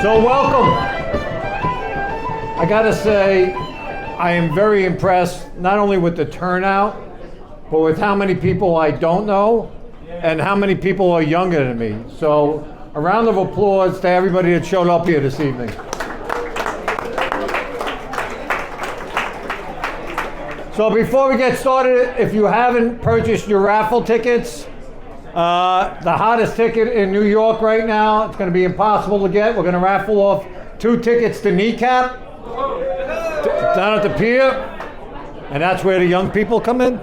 So welcome. I gotta say, I am very impressed not only with the turnout, but with how many people I don't know and how many people are younger than me. So a round of applause to everybody that showed up here this evening. So before we get started, if you haven't purchased your raffle tickets, the hottest ticket in New York right now, it's going to be impossible to get. We're going to raffle off 2 tickets to Kneecap down at the pier, and that's where the young people come in,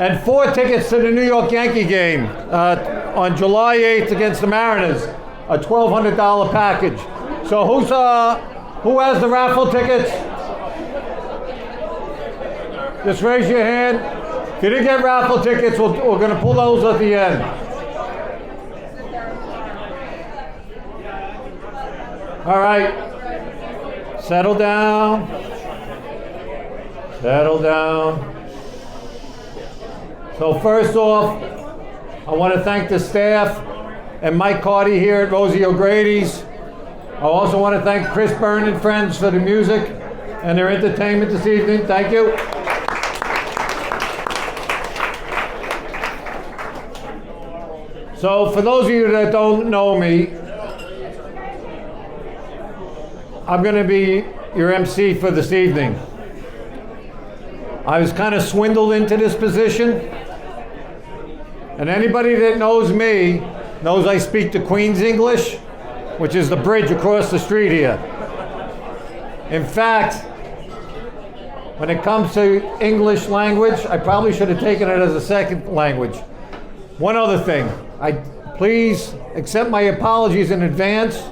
and 4 tickets to the New York Yankee game on July 8th against the Mariners, a $1,200 package. So who has the raffle tickets? Just raise your hand. If you didn't get raffle tickets, we're going to pull those at the end. All right. Settle down. Settle down. So first off, I want to thank the staff and Mike Carty here at Rosie O'Grady's. I also want to thank Chris Byrne and friends for the music and their entertainment this evening. Thank you. So for those of you that don't know me, I'm going to be your MC for this evening. I was kind of swindled into this position, and anybody that knows me knows I speak the Queen's English, which is the bridge across the street here. In fact, when it comes to English language, I probably should have taken it as a second language. One other thing, please accept my apologies in advance.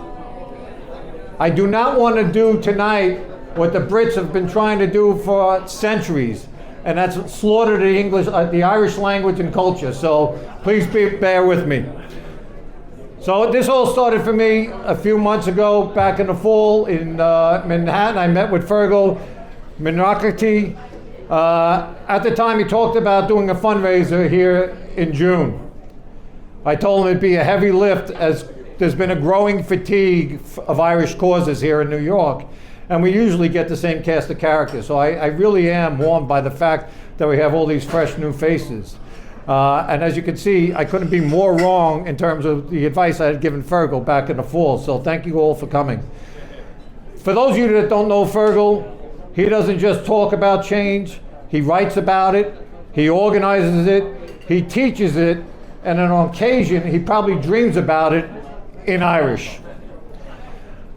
I do not want to do tonight what the Brits have been trying to do for centuries, and that's slaughter the English, the Irish language and culture. So please bear with me. So this all started for me a few months ago, back in the fall in Manhattan. I met with Fergal Minocraty. At the time, he talked about doing a fundraiser here in June. I told him it'd be a heavy lift as there's been a growing fatigue of Irish causes here in New York, and we usually get the same cast of characters. So I really am warmed by the fact that we have all these fresh new faces. And as you can see, I couldn't be more wrong in terms of the advice I had given Fergal back in the fall. So thank you all for coming. For those of you that don't know Fergal, he doesn't just talk about change, he writes about it, he organizes it, he teaches it, and on occasion, he probably dreams about it in Irish.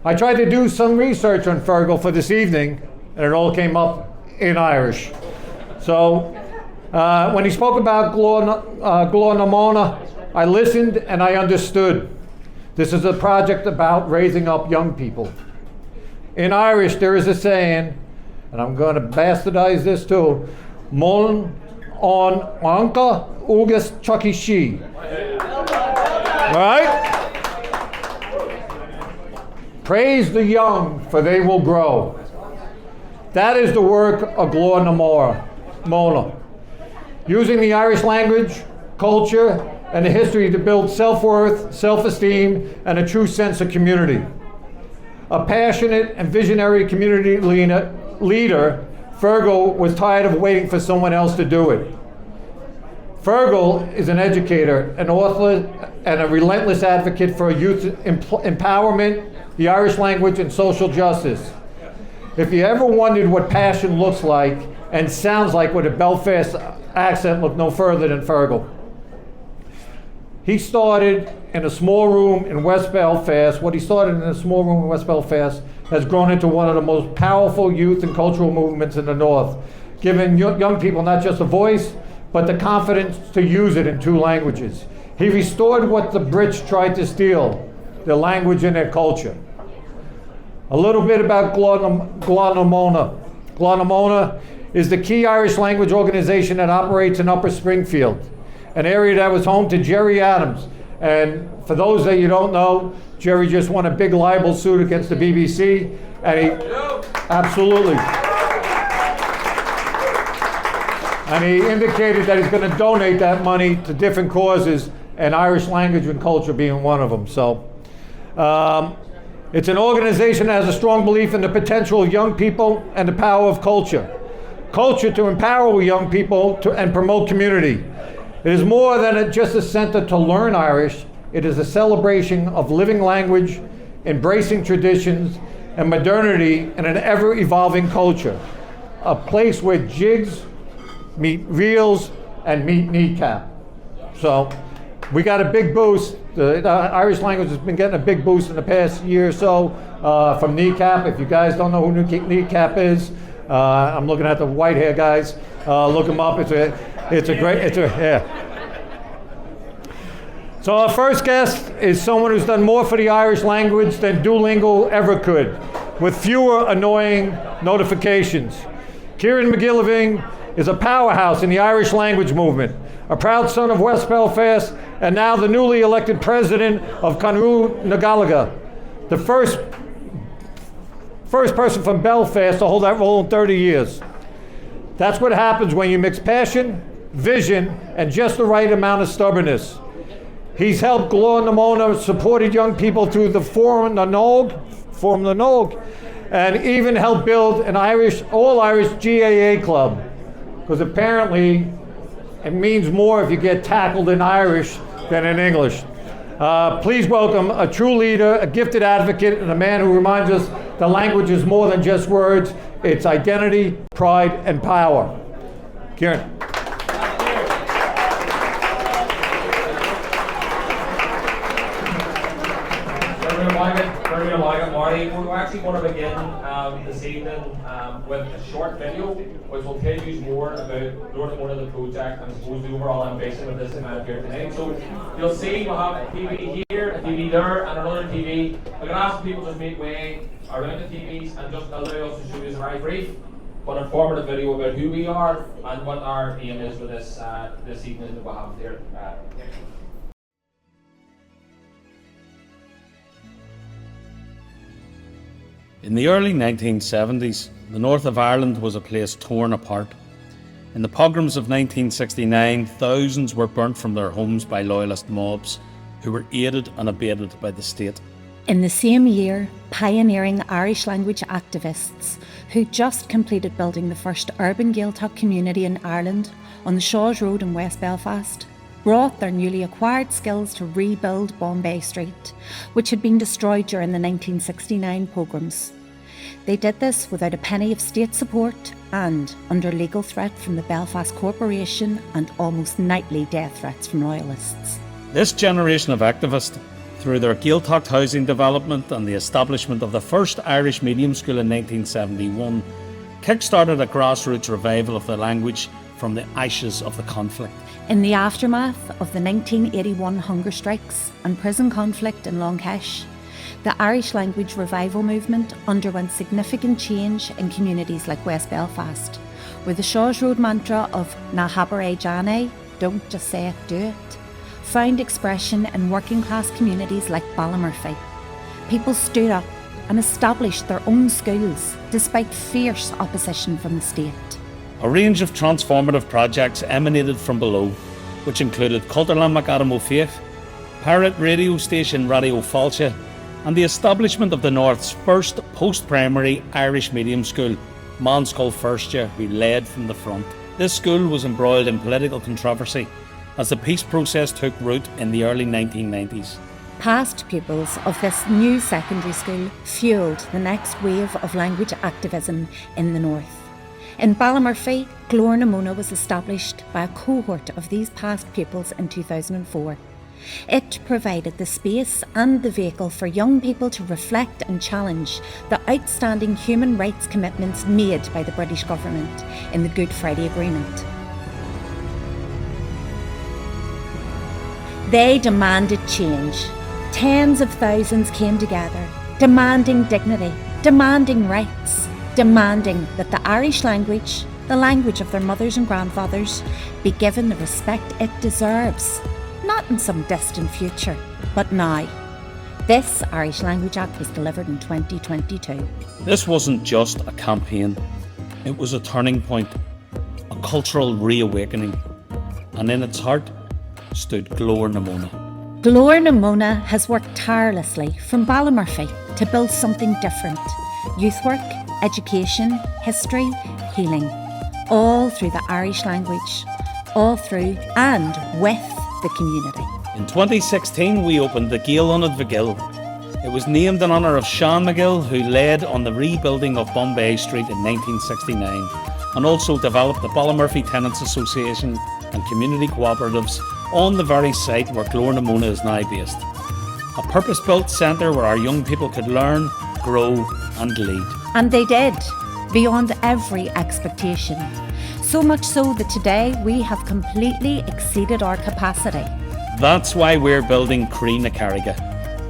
I tried to do some research on Fergal for this evening, and it all came up in Irish. So when he spoke about Glór na Móna, I listened and I understood. This is a project about raising up young people. In Irish, there is a saying, and I'm going to bastardize this too, Mon on Anka Ugas Chucky She. All right? Praise the young, for they will grow. That is the work of Glór na Móna. Using the Irish language, culture, and the history to build self-worth, self-esteem, and a true sense of community. A passionate and visionary community leader, Fergal was tired of waiting for someone else to do it. Fergal is an educator, an author, and a relentless advocate for youth empowerment, the Irish language, and social justice. If you ever wondered what passion looks like and sounds like with a Belfast accent, look no further than Fergal. He started in a small room in West Belfast. What he started in a small room in West Belfast has grown into one of the most powerful youth and cultural movements in the North, giving young people not just a voice, but the confidence to use it in 2 languages. He restored what the Brits tried to steal, their language and their culture. A little bit about Glór na Móna. Glór na Móna is the key Irish language organization that operates in Upper Springfield, an area that was home to Gerry Adams. And for those that you don't know, Gerry just won a big libel suit against the BBC, and he absolutely. And he indicated that he's going to donate that money to different causes, and Irish language and culture being one of them. So It's an organization that has a strong belief in the potential of young people and the power of culture. Culture to empower young people and promote community. It is more than just a center to learn Irish. It is a celebration of living language, embracing traditions and modernity in an ever-evolving culture. A place where jigs meet reels and meet kneecap. So we got a big boost. The Irish language has been getting a big boost in the past year or so from kneecap. If you guys don't know who kneecap is, I'm looking at the white hair guys. Look them up. Yeah. So our first guest is someone who's done more for the Irish language than Duolingo ever could, with fewer annoying notifications. Kieran McGilliving is a powerhouse in the Irish language movement, a proud son of West Belfast, and now the newly elected president of Conrú na Gaeilge, the first person from Belfast to hold that role in 30 years. That's what happens when you mix passion, vision, and just the right amount of stubbornness. He's helped Glór na Móna, supported young people through the Forum na Nóg, and even helped build an all-Irish GAA club, because apparently it means more if you get tackled in Irish than in English. Please welcome a true leader, a gifted advocate, and a man who reminds us the language is more than just words. It's identity, pride, and power. Kieran. Marty, we're actually going to begin this evening with a short video which will tell you more about one of the project and I suppose the overall ambition of this event here tonight. So you'll see we'll have a TV here, a TV there, and another TV. We're going to ask people to make way around the TVs and just allow us to show you a very brief but informative video about who we are and what our aim is for this evening that we'll have here. In the early 1970s, the north of Ireland was a place torn apart. In the pogroms of 1969, thousands were burnt from their homes by loyalist mobs who were aided and abated by the state. In the same year, pioneering Irish language activists who just completed building the first urban Gaeltacht community in Ireland on the Shaws Road in West Belfast brought their newly acquired skills to rebuild Bombay Street, which had been destroyed during the 1969 pogroms. They did this without a penny of state support and under legal threat from the Belfast Corporation and almost nightly death threats from loyalists. This generation of activists, through their Gaeltacht housing development and the establishment of the first Irish medium school in 1971, kick-started a grassroots revival of the language from the ashes of the conflict. In the aftermath of the 1981 hunger strikes and prison conflict in Long Kesh, the Irish language revival movement underwent significant change in communities like West Belfast, where the Shaws Road mantra of Na habar Jane, don't just say it, do it, found expression in working class communities like Ballymurphy. People stood up and established their own schools despite fierce opposition from the state. A range of transformative projects emanated from below, which included Culturlan Macadam O'Faith, pirate radio station Radio Falcha, and the establishment of the North's first post-primary Irish medium school, Manskull First Year, who led from the front. This school was embroiled in political controversy as the peace process took root in the early 1990s. Past pupils of this new secondary school fuelled the next wave of language activism in the North. In Ballymurphy, Glór na Móna was established by a cohort of these past pupils in 2004. It provided the space and the vehicle for young people to reflect and challenge the outstanding human rights commitments made by the British government in the Good Friday Agreement. They demanded change. Tens of thousands came together, demanding dignity, demanding rights, demanding that the Irish language, the language of their mothers and grandfathers, be given the respect it deserves. Not in some distant future, but now. This Irish Language Act was delivered in 2022. This wasn't just a campaign, it was a turning point, a cultural reawakening, and in its heart stood Glór na Móna. Glór na Móna has worked tirelessly from Ballymurphy to build something different. Youth work, education, history, healing. All through the Irish language. All through and with the community. In 2016, we opened the Gael Unad Vigil. It was named in honour of Sean McGill, who led on the rebuilding of Bombay Street in 1969, and also developed the Ballymurphy Tenants Association and community cooperatives on the very site where Glórnamona is now based. A purpose-built centre where our young people could learn, grow and lead. And they did, beyond every expectation. So much so that today we have completely exceeded our capacity. That's why we're building Croí na Carraige,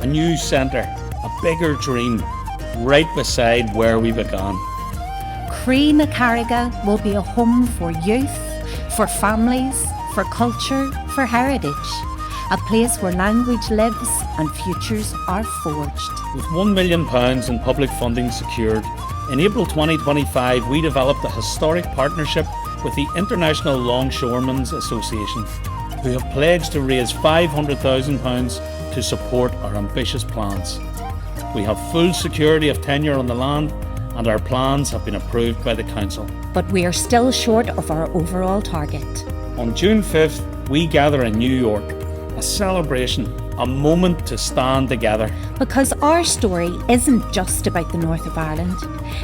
a new centre, a bigger dream, right beside where we began. Croí na Carraige will be a home for youth, for families, for culture, for heritage. A place where language lives and futures are forged. With £1 million in public funding secured, in April 2025 we developed a historic partnership with the International Longshoremen's Association, who have pledged to raise £500,000 to support our ambitious plans. We have full security of tenure on the land and our plans have been approved by the Council. But we are still short of our overall target. On June 5th, we gather in New York, a celebration, a moment to stand together. Because our story isn't just about the north of Ireland.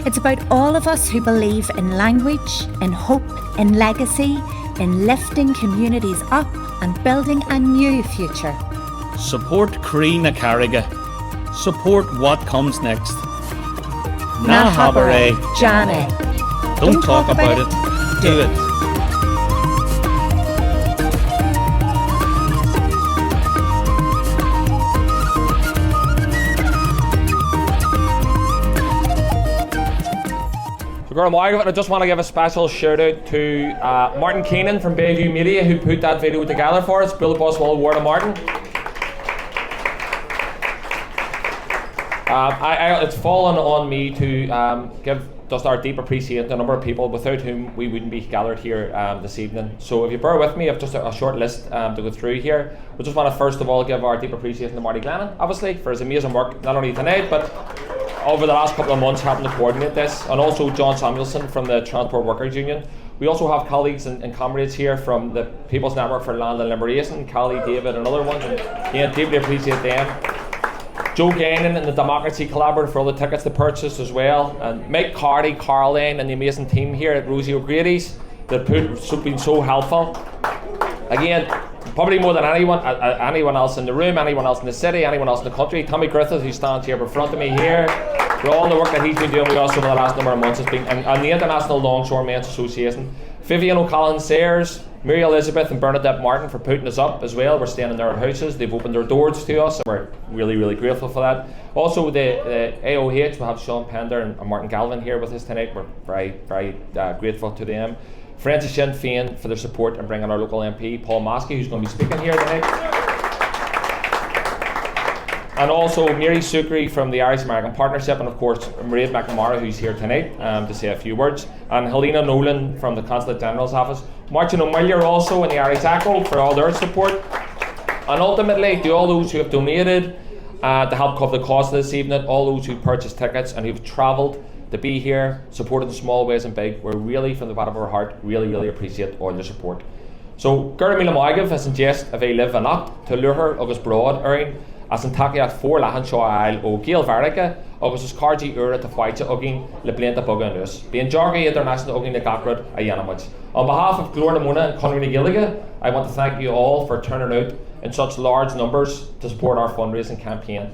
It's about all of us who believe in language, in hope, in legacy, in lifting communities up and building a new future. Support Croí na Carraige. Support what comes next. Na habare, Jane. Don't talk about it, do it. I just want to give a special shout out to Martin Keenan from Bayview Media, who put that video together for us. Bill Boswell award to Martin. It's fallen on me to give just our deep appreciation to a number of people without whom we wouldn't be gathered here this evening. So if you bear with me, I've just a short list to go through here. We just want to first of all give our deep appreciation to Marty Glennon, obviously, for his amazing work, not only tonight, but over the last couple of months helping to coordinate this, and also John Samuelson from the Transport Workers Union. We also have colleagues and comrades here from the People's Network for Land and Liberation, Callie, David and other ones, and again, deeply appreciate them. Joe Gannon and the Democracy Collaborative for all the tickets to purchase as well, and Mike Carty, Carl Lane and the amazing team here at Rosie O'Grady's that have been so helpful. Again, probably more than anyone else in the room, anyone else in the city, anyone else in the country. Tommy Griffith, who stands here in front of me here, for all the work that he's been doing with us over the last number of months, has been, and the International Longshoremen's Association. Vivian O'Callaghan Sayers, Mary Elizabeth and Bernadette Martin for putting us up as well. We're staying in their houses. They've opened their doors to us and we're really, really grateful for that. Also the AOH, we have Sean Pender and Martin Galvin here with us tonight. We're very, very grateful to them. Friends of Sinn Féin for their support in bringing our local MP, Paul Maskey, who's going to be speaking here tonight. And also Mary Sucre from the Irish American Partnership, and of course Mairead McNamara, who's here tonight to say a few words, and Helena Nolan from the Consulate General's Office. Martin O'Miller also in the Irish Echo for all their support. And ultimately to all those who have donated to help cover the cost of this evening, all those who purchased tickets and who've travelled to be here, supported in small ways and big, we really, from the bottom of our heart, really, really appreciate all your support. So, Gura Mila Moigav is in jest a bheith live anach, to Luher agus Broad Erin, as in takiat for Lahan Shaw Isle o Gael Varrica, agus is Cardi Ura to Faicha Ugin, Le Blenta Bugan Nus. Being Jarga International Ugin the Gakrad, a Yanamut. On behalf of Glórnamona and Conwy Gilliga, I want to thank you all for turning out in such large numbers to support our fundraising campaign.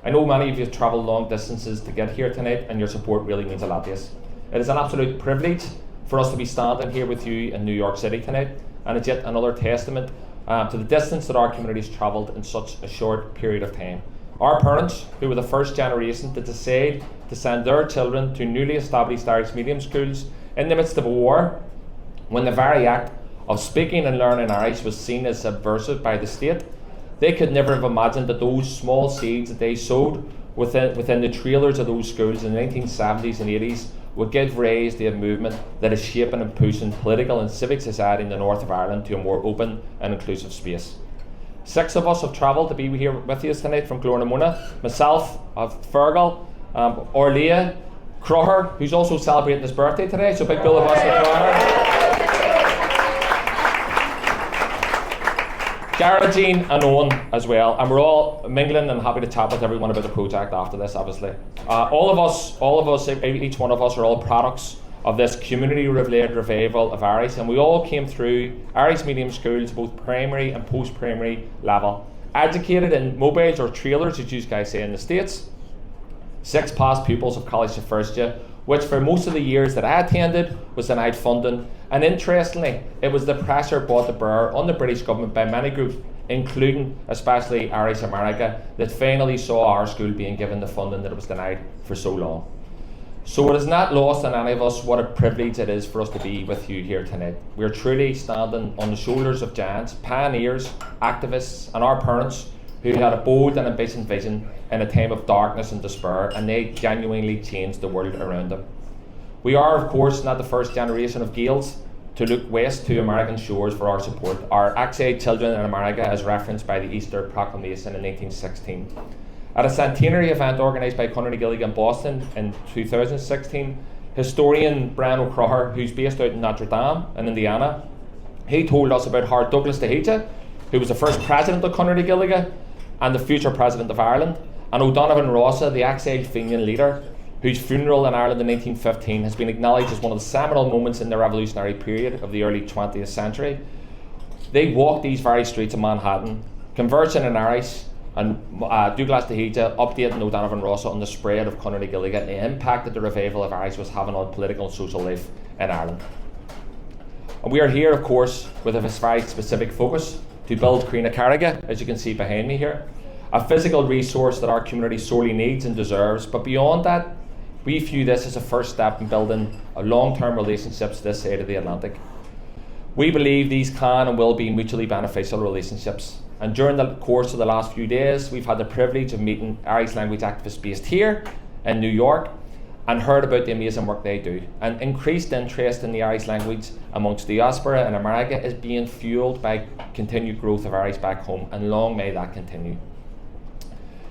I know many of you have travelled long distances to get here tonight, and your support really means a lot to us. It is an absolute privilege for us to be standing here with you in New York City tonight, and it's yet another testament to the distance that our communities travelled in such a short period of time. Our parents, who were the first generation to decide to send their children to newly established Irish medium schools in the midst of a war, when the very act of speaking and learning Irish was seen as subversive by the state, they could never have imagined that those small seeds that they sowed within the trailers of those schools in the 1970s and 80s would give rise to a movement that is shaping and pushing political and civic society in the north of Ireland to a more open and inclusive space. 6 of us have travelled to be here with you tonight from Glornamona. Myself, Fergal, Orlia, Croí, who's also celebrating his birthday today, so big bill of us for Croí. Garagine and Owen as well, and we're all mingling and happy to chat with everyone about the project after this, obviously. All of us, each one of us are all products of this community-led revival of Irish, and we all came through Irish medium schools, both primary and post-primary level, educated in mobiles or trailers, as you guys say in the States. 6 past pupils of college to first year, which for most of the years that I attended was denied funding. And interestingly, it was the pressure brought to bear on the British government by many groups, including especially Irish America, that finally saw our school being given the funding that it was denied for so long. So it is not lost on any of us what a privilege it is for us to be with you here tonight. We are truly standing on the shoulders of giants, pioneers, activists, and our parents who had a bold and ambitious vision in a time of darkness and despair, and they genuinely changed the world around them. We are, of course, not the first generation of Gaels to look west to American shores for our support. Our exiled children in America, as referenced by the Easter Proclamation in 1916. At a centenary event organised by Conor Gilligan in Boston in 2016, historian Brian O'Crory, who's based out in Notre Dame in Indiana, he told us about how Douglas Tahita, who was the first president of Conor Gilligan and the future president of Ireland, and O'Donovan Rossa, the exiled Fenian leader, whose funeral in Ireland in 1915 has been acknowledged as one of the seminal moments in the revolutionary period of the early 20th century. They walked these very streets of Manhattan, conversing in Irish, and Douglas Tahita updating O'Donovan Rossa on the spread of Conor Gilligan and the impact that the revival of Irish was having on political and social life in Ireland. And we are here, of course, with a very specific focus to build Croí Carraige, as you can see behind me here, a physical resource that our community sorely needs and deserves. But beyond that, we view this as a first step in building a long-term relationships this side of the Atlantic. We believe these can and will be mutually beneficial relationships. And during the course of the last few days, we've had the privilege of meeting Irish language activists based here in New York and heard about the amazing work they do. And increased interest in the Irish language amongst the diaspora in America is being fueled by continued growth of Irish back home, and long may that continue.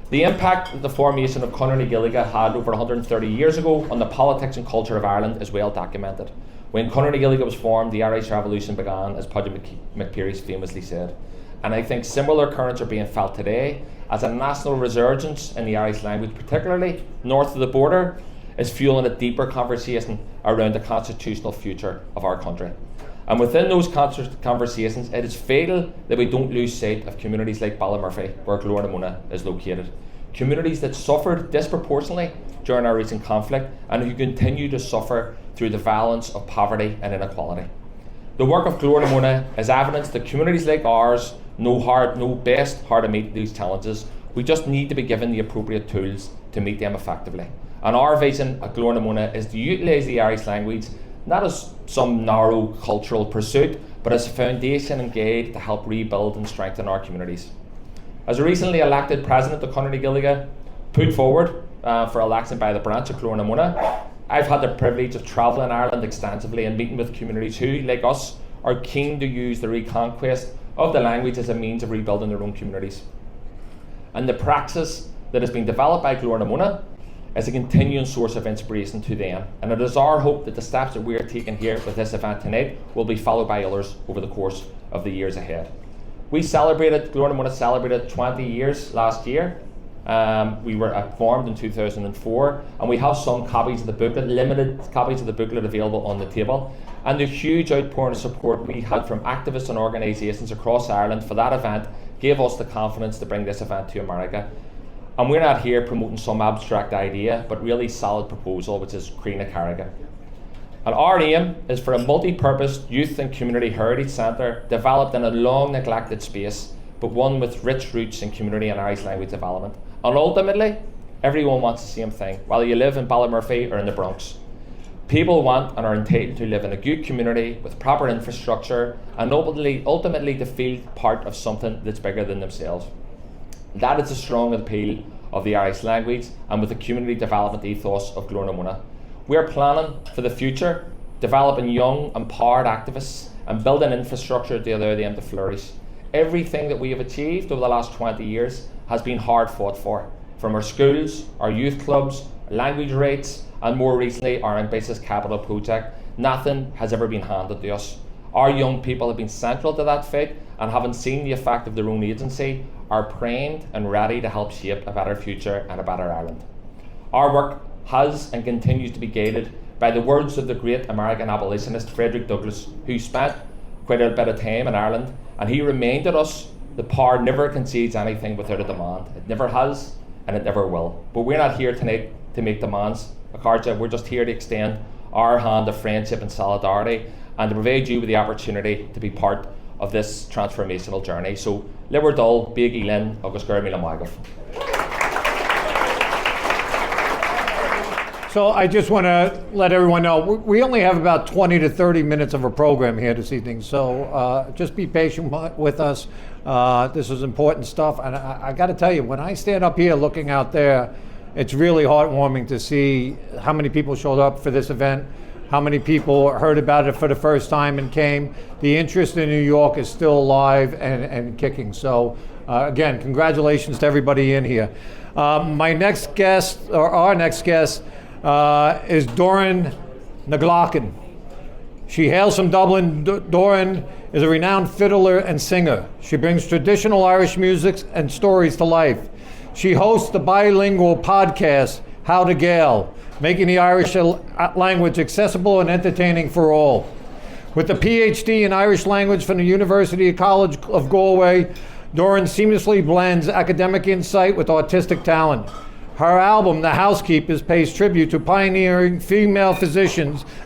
The impact that the formation of Conor Gilligan had over 130 years ago on the politics and culture of Ireland is well documented. When Conor Gilligan was formed, the Irish Revolution began, as Paddy McPearse famously said. And I think similar currents are being felt today as a national resurgence in the Irish language, particularly north of the border, is fueling a deeper conversation around the constitutional future of our country. And within those conversations, it is vital that we don't lose sight of communities like Ballymurphy, where Glornamona is located. Communities that suffered disproportionately during our recent conflict and who continue to suffer through the violence of poverty and inequality. The work of Glornamona is evidence that communities like ours know best how to meet these challenges. We just need to be given the appropriate tools to meet them effectively. And our vision at Glornamona is to utilise the Irish language not as some narrow cultural pursuit, but as a foundation and guide to help rebuild and strengthen our communities. As a recently elected president of Conor Gilligan put forward for election by the branch of Glornamona, I've had the privilege of travelling Ireland extensively and meeting with communities who, like us, are keen to use the reconquest of the language as a means of rebuilding their own communities. And the praxis that has been developed by Glornamona is a continuing source of inspiration to them. And it is our hope that the steps that we are taking here with this event tonight will be followed by others over the course of the years ahead. Glornamona celebrated 20 years last year. We were formed in 2004, and we have some copies of the booklet, limited copies of the booklet available on the table. And the huge outpouring of support we had from activists and organisations across Ireland for that event gave us the confidence to bring this event to America. And we're not here promoting some abstract idea, but really solid proposal, which is Croí Carraige. And our aim is for a multi-purpose youth and community heritage centre developed in a long neglected space, but one with rich roots in community and Irish language development. And ultimately, everyone wants the same thing, whether you live in Ballymurphy or in the Bronx. People want and are entitled to live in a good community with proper infrastructure and ultimately to feel part of something that's bigger than themselves. That is the strong appeal of the Irish language and with the community development ethos of Glornamona. We are planning for the future, developing young, empowered activists and building infrastructure to allow them to flourish. everything that we have achieved over the last 20 years has been hard fought for. From our schools, our youth clubs, language rates, and more recently our Ambitious Capital project, nothing has ever been handed to us. Our young people have been central to that fight, and having seen the effect of their own agency, are primed and ready to help shape a better future and a better Ireland. Our work has and continues to be guided by the words of the great American abolitionist Frederick Douglass, who spent quite a bit of time in Ireland, and he reminded us the power never concedes anything without a demand. It never has, and it never will. But we're not here tonight to make demands. Aoichainteoirí, we're just here to extend our hand of friendship and solidarity, and to provide you with the opportunity to be part of this transformational journey. So, Liwer Dul, Big Elin, Agus Gur Mila Magaf. So I just want to let everyone know, we only have about 20 to 30 minutes of a program here this evening, so just be patient with us. This is important stuff, and I got to tell you, when I stand up here looking out there, it's really heartwarming to see how many people showed up for this event, how many people heard about it for the first time and came. The interest in New York is still alive and kicking. So again, congratulations to everybody in here. My next guest, or our next guest, is Doran Naglachen. She hails from Dublin. Doran is a renowned fiddler and singer. She brings traditional Irish music and stories to life. She hosts the bilingual podcast, How to Gael, making the Irish language accessible and entertaining for all. With a PhD in Irish language from the University College of Galway, Doran seamlessly blends academic insight with artistic talent. Her album, The Housekeepers, pays tribute to pioneering female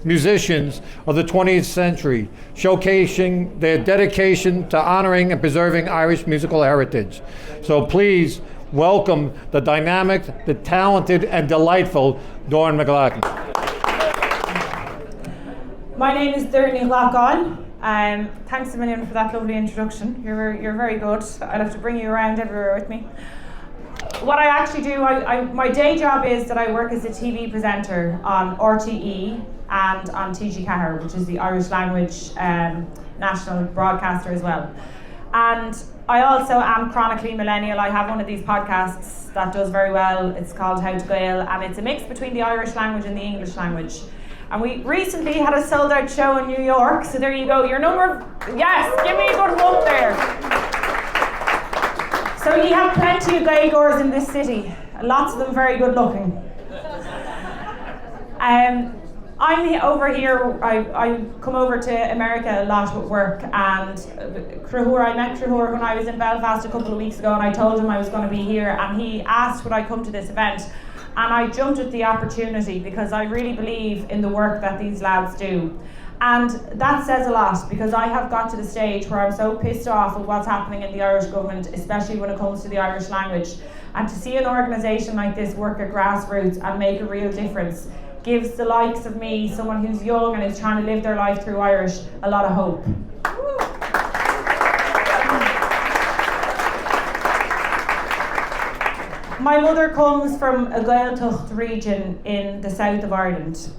musicians of the 20th century, showcasing their dedication to honoring and preserving Irish musical heritage. So please welcome the dynamic, the talented, and delightful Doran McLaughlin. My name is Doran McLaughlin. Thanks a million for that lovely introduction. You're very good. I'll have to bring you around everywhere with me. What I actually do, my day job is that I work as a TV presenter on RTE and on TG Cahir, which is the Irish language national broadcaster as well. And I also am chronically millennial. I have one of these podcasts that does very well. It's called How to Gael, and it's a mix between the Irish language and the English language. And we recently had a sold out show in New York, so there you go. Your number, yes, give me a good whoop there. So you have plenty of Gaeilgeoirs in this city, lots of them very good looking. I'm over here, I come over to America a lot with work, and I met Croí when I was in Belfast a couple of weeks ago, and I told him I was going to be here, and he asked would I come to this event, and I jumped at the opportunity because I really believe in the work that these lads do. And that says a lot, because I have got to the stage where I'm so pissed off at what's happening in the Irish government, especially when it comes to the Irish language. And to see an organisation like this work at grassroots and make a real difference gives the likes of me, someone who's young and is trying to live their life through Irish, a lot of hope. My mother comes from a Gaeltacht region in the south of Ireland,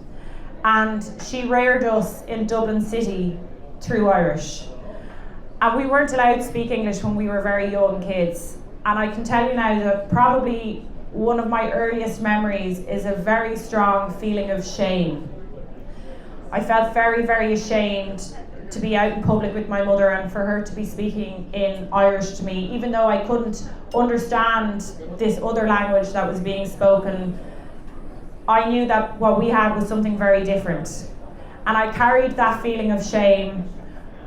and she reared us in Dublin City through Irish. And we weren't allowed to speak English when we were very young kids. And I can tell you now that probably one of my earliest memories is a very strong feeling of shame. I felt very, very ashamed to be out in public with my mother and for her to be speaking in Irish to me, even though I couldn't understand this other language that was being spoken. I knew that what we had was something very different. And I carried that feeling of shame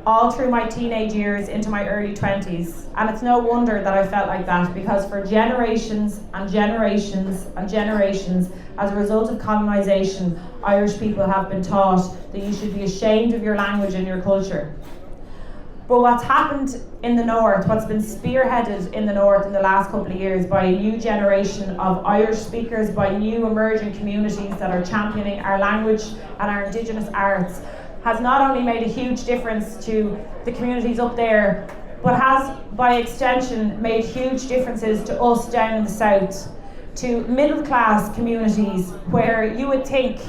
all through my teenage years into my early 20s. And it's no wonder that I felt like that, because for generations and generations and generations, as a result of colonisation, Irish people have been taught that you should be ashamed of your language and your culture. But what's happened in the North, what's been spearheaded in the North in the last couple of years by a new generation of Irish speakers, by new emerging communities that are championing our language and our Indigenous arts, has not only made a huge difference to the communities up there, but has, by extension, made huge differences to us down in the South, to middle-class communities where you would think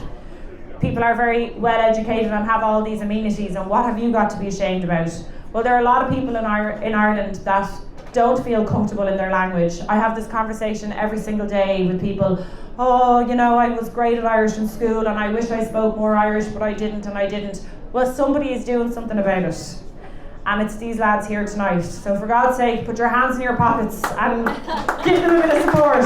people are very well educated and have all these amenities, and what have you got to be ashamed about? Well, there are a lot of people in Ireland that don't feel comfortable in their language. I have this conversation every single day with people. Oh, you know, I was great at Irish in school and I wish I spoke more Irish, but I didn't and I didn't. Well, somebody is doing something about it. And it's these lads here tonight. So for God's sake, put your hands in your pockets and give them a bit of support.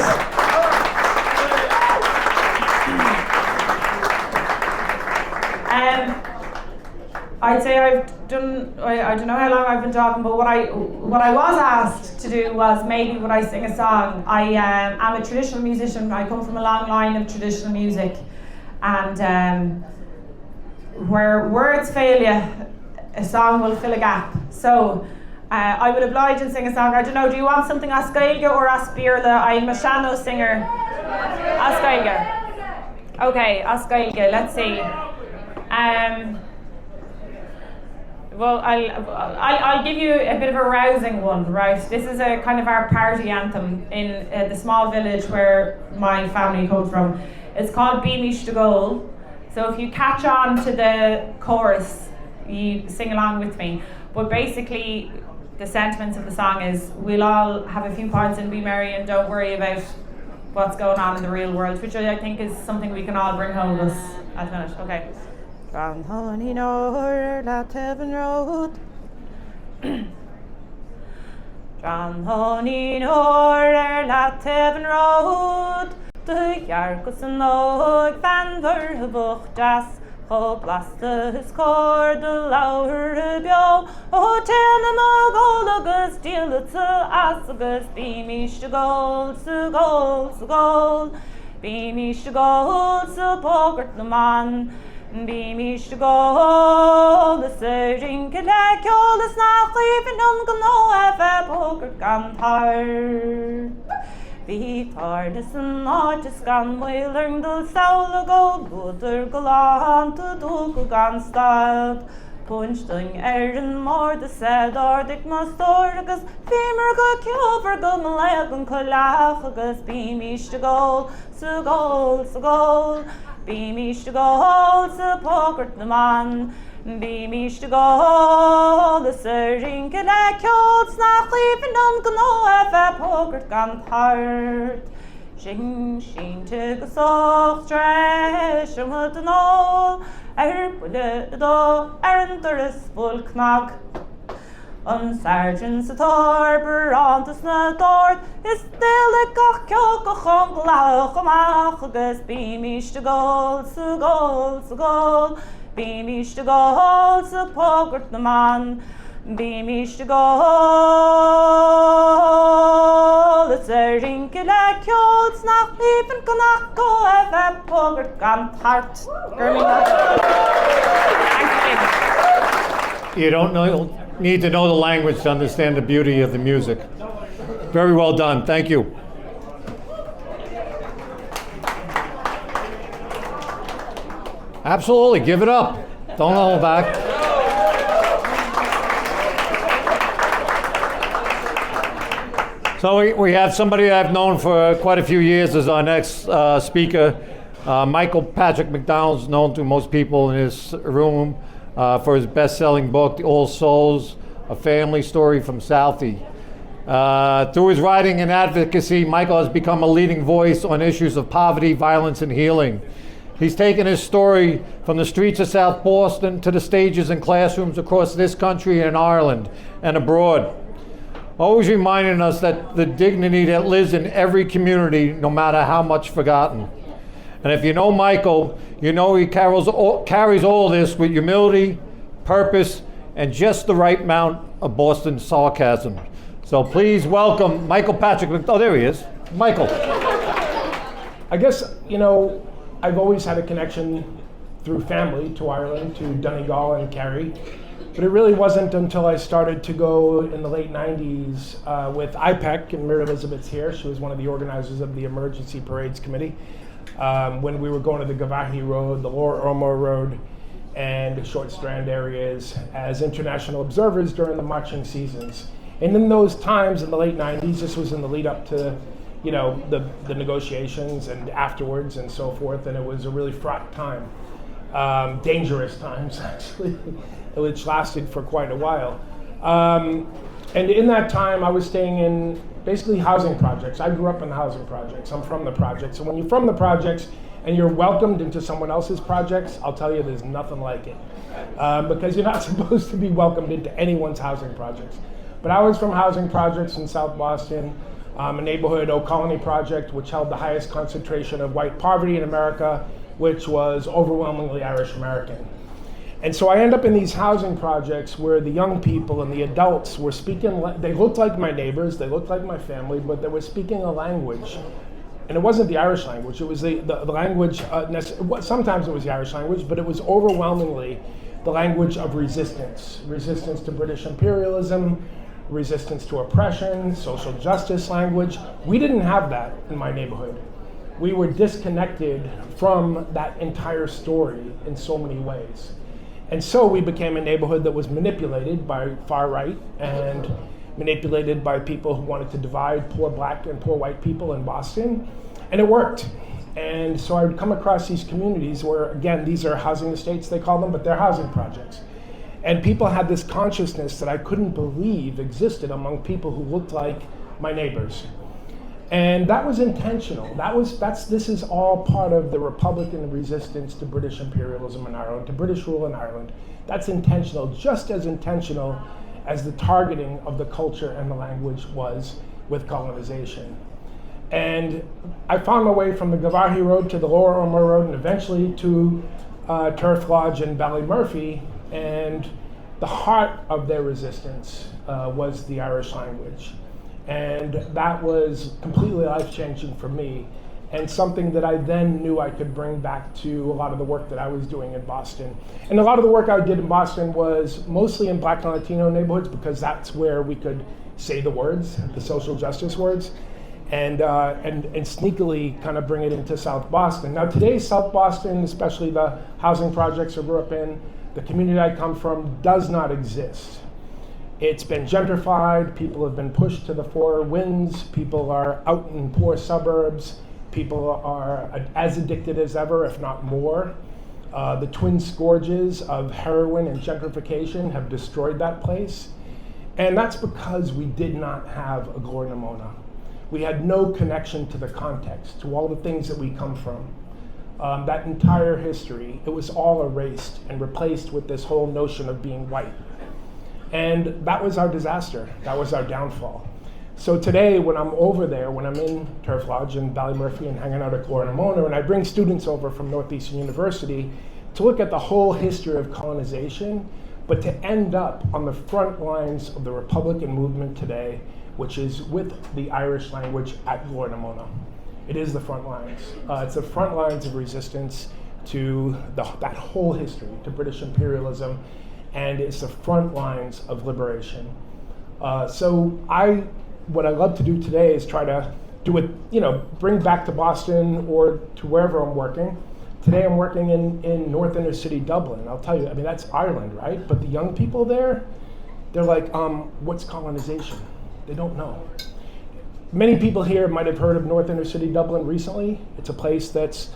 I'd say I've done, I don't know how long I've been talking, but what I was asked to do was maybe would I sing a song. I am a traditional musician. I come from a long line of traditional music. And where words fail you, a song will fill a gap. So I would oblige and sing a song. I don't know, do you want something Aoichainteoirí or Aspírla? I'm a Shano singer. Aoichainteoirí. Okay, Aoichainteoirí, let's see. Well, I'll give you a bit of a rousing one, right? This is a kind of our party anthem in the small village where my family comes from. It's called Beamish to Goal. So if you catch on to the chorus, you sing along with me. But basically, the sentiments of the song is we'll all have a few pints and be merry and don't worry about what's going on in the real world, which I think is something we can all bring home with us at the minute. Okay. Gan honey nor la Tevin road. Gan honey nor la Tevin road. De Jarkus en Nog van Verbuchtas. Ho blaste his cord de lauer bio. O ten magolagus deal to asagus. Beamish to gold, to gold, to gold. Beamish to gold, to pogert the man. Beamish to gold, the surging like all the snack even on no ever poker gun hard. Be tardis and not just gun wailing the soul gold, gooder galant to do gun styled. Punchdung Erin more the said Arctic Mastorgus, Femur go Kilver go Malag and Colachagus, Beamish to gold, so gold, so gold. Beamish to gold, so pogert the man. Beamish to gold, the surging like old snack leaving on no ever pogert gun heart. Shing, shing to the soft trash, and what an all. Put the door, and there is full knock. On sergeant's torber on the snowdort is still a cock lauch Beamish to gold, so gold, so gold. Beamish to gold, so pogert the man. Beamish to gold, it's a wrinkle like old snap, even cannot go ever pogert gant heart. You don't need to know the language to understand the beauty of the music. Very well done. Thank you. Absolutely. Give it up. Don't hold back. So we have somebody I've known for quite a few years as our next speaker. Michael Patrick McDonald's known to most people in this room for his best-selling book, The All Souls, A Family Story from Southie. Through his writing and advocacy, Michael has become a leading voice on issues of poverty, violence, and healing. He's taken his story from the streets of South Boston to the stages and classrooms across this country and Ireland and abroad, always reminding us that the dignity that lives in every community, no matter how much forgotten. And if you know Michael, you know he carries all this with humility, purpose, and just the right amount of Boston sarcasm. So please welcome Michael Patrick. Oh, there he is. Michael. I guess, you know, I've always had a connection through family to Ireland, to Donegal and Kerry. But it really wasn't until I started to go in the late 90s with IPEC, and Mary Elizabeth's here. She was one of the organizers of the Emergency Parades Committee. When we were going to the Gavahi Road, the Lower Ormo Road, and Short Strand areas as international observers during the marching seasons. And in those times, in the late 90s, this was in the lead up to, you know, the negotiations and afterwards and so forth, and it was a really fraught time. Dangerous times, actually, which lasted for quite a while. And in that time, I was staying in basically housing projects. I grew up in the housing projects. I'm from the projects. And when you're from the projects and you're welcomed into someone else's projects, I'll tell you there's nothing like it. Because you're not supposed to be welcomed into anyone's housing projects. But I was from housing projects in South Boston, a neighborhood, Oak Colony Project, which held the highest concentration of white poverty in America, which was overwhelmingly Irish American. And so I end up in these housing projects where the young people and the adults were speaking, they looked like my neighbors, they looked like my family, but they were speaking a language. And it wasn't the Irish language, it was the language, sometimes it was the Irish language, but it was overwhelmingly the language of resistance. Resistance to British imperialism, resistance to oppression, social justice language. We didn't have that in my neighborhood. We were disconnected from that entire story in so many ways. And so we became a neighborhood that was manipulated by far right and manipulated by people who wanted to divide poor black and poor white people in Boston. And it worked. And so I would come across these communities where, again, these are housing estates, they call them, but they're housing projects. And people had this consciousness that I couldn't believe existed among people who looked like my neighbors. And that was intentional. This is all part of the Republican resistance to British imperialism in Ireland, to British rule in Ireland. That's intentional, just as intentional as the targeting of the culture and the language was with colonization. And I found my way from the Gavahi Road to the Lower Ormeau Road and eventually to Turf Lodge in Ballymurphy. And the heart of their resistance was the Irish language. And that was completely life-changing for me, and something that I then knew I could bring back to a lot of the work that I was doing in Boston. And a lot of the work I did in Boston was mostly in Black and Latino neighborhoods, because that's where we could say the words, the social justice words, and sneakily kind of bring it into South Boston. Now today's South Boston, especially the housing projects I grew up in, the community I come from, does not exist. It's been gentrified, people have been pushed to the four winds, people are out in poor suburbs, people are as addicted as ever, if not more. The twin scourges of heroin and gentrification have destroyed that place. And that's because we did not have a Glór na Móna. We had no connection to the context, to all the things that we come from. That entire history, it was all erased and replaced with this whole notion of being white. And that was our disaster. That was our downfall. So today, when I'm over there, when I'm in Turf Lodge in Ballymurphy and hanging out at Glór na Móna, and I bring students over from Northeastern University to look at the whole history of colonization, but to end up on the front lines of the Republican movement today, which is with the Irish language at Glór na Móna. It is the front lines. It's the front lines of resistance to that whole history, to British imperialism, and it's the front lines of liberation. What I love to do today is try to do it, bring back to Boston or to wherever I'm working. Today I'm working in North Inner City, Dublin. I'll tell you, that's Ireland, right? But the young people there, they're like, what's colonization? They don't know. Many people here might have heard of North Inner City, Dublin recently. It's a place that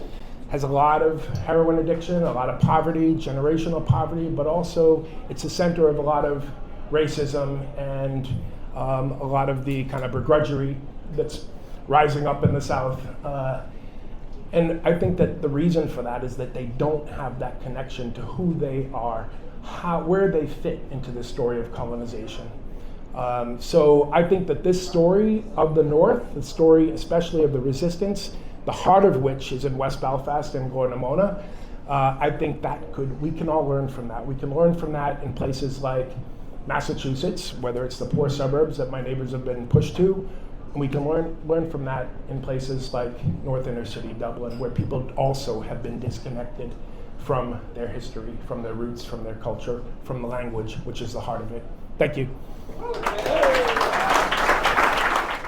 has a lot of heroin addiction, a lot of poverty, generational poverty, but also it's a center of a lot of racism and a lot of the kind of begrudgery that's rising up in the South. And I think that the reason for that is that they don't have that connection to who they are, where they fit into the story of colonization. So I think that this story of the North, the story especially of the resistance, the heart of which is in West Belfast and Glór na Móna, I think we can all learn from that. We can learn from that in places like Massachusetts, whether it's the poor suburbs that my neighbors have been pushed to, and we can learn from that in places like North Inner City, Dublin, where people also have been disconnected from their history, from their roots, from their culture, from the language, which is the heart of it. Thank you.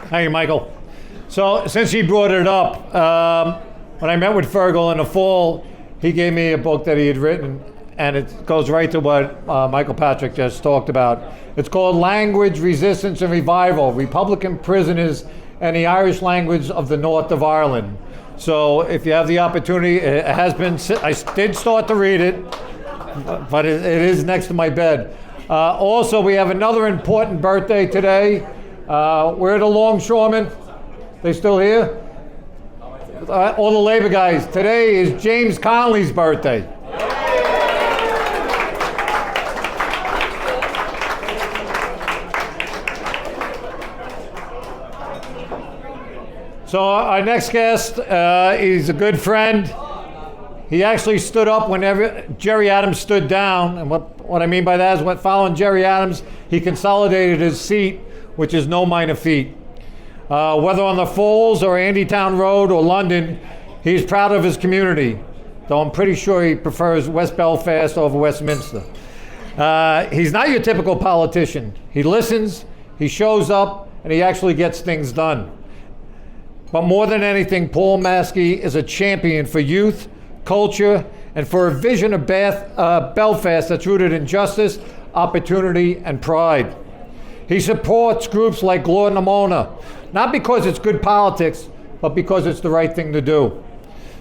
Thank you, Michael. So since he brought it up, when I met with Fergal in the fall, he gave me a book that he had written, and it goes right to what Michael Patrick just talked about. It's called Language, Resistance and Revival, Republican Prisoners and the Irish Language of the North of Ireland. So if you have the opportunity, I did start to read it, but it is next to my bed. Also, we have another important birthday today. Where are the longshoremen? They still here? All the labor guys. Today is James Conley's birthday. So our next guest is a good friend. He actually stood up whenever Jerry Adams stood down, and what I mean by that is when following Jerry Adams, he consolidated his seat, which is no minor feat. Whether on the Falls or Andytown Road or London, he's proud of his community, though I'm pretty sure he prefers West Belfast over Westminster. He's not your typical politician. He listens, he shows up, and he actually gets things done. But more than anything, Paul Maskey is a champion for youth, culture, and for a vision of Belfast that's rooted in justice, opportunity, and pride. He supports groups like Glór na Móna, not because it's good politics, but because it's the right thing to do.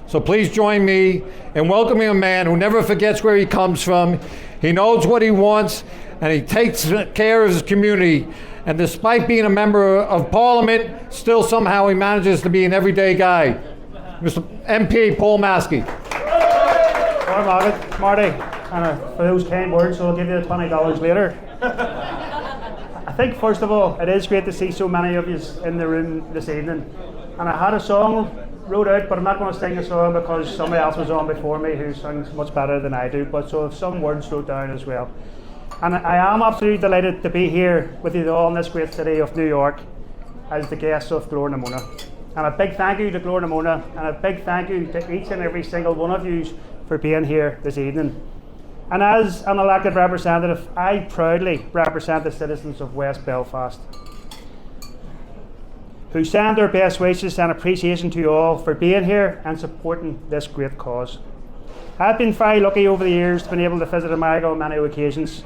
So please join me in welcoming a man who never forgets where he comes from. He knows what he wants, and he takes care of his community. And despite being a member of Parliament, still somehow he manages to be an everyday guy. Mr. MP Paul Maskey. Marty, and for those kind words, so I'll give you the $20 later. I think, first of all, it is great to see so many of you in the room this evening. And I had a song wrote out, but I'm not going to sing the song because somebody else was on before me who sings much better than I do. But so I have some words wrote down as well. And I am absolutely delighted to be here with you all in this great city of New York as the guests of Glór na Móna. And a big thank you to Glór na Móna, and a big thank you to each and every single one of you for being here this evening. And as an elected representative, I proudly represent the citizens of West Belfast, who send their best wishes and appreciation to you all for being here and supporting this great cause. I've been very lucky over the years to be able to visit America on many occasions,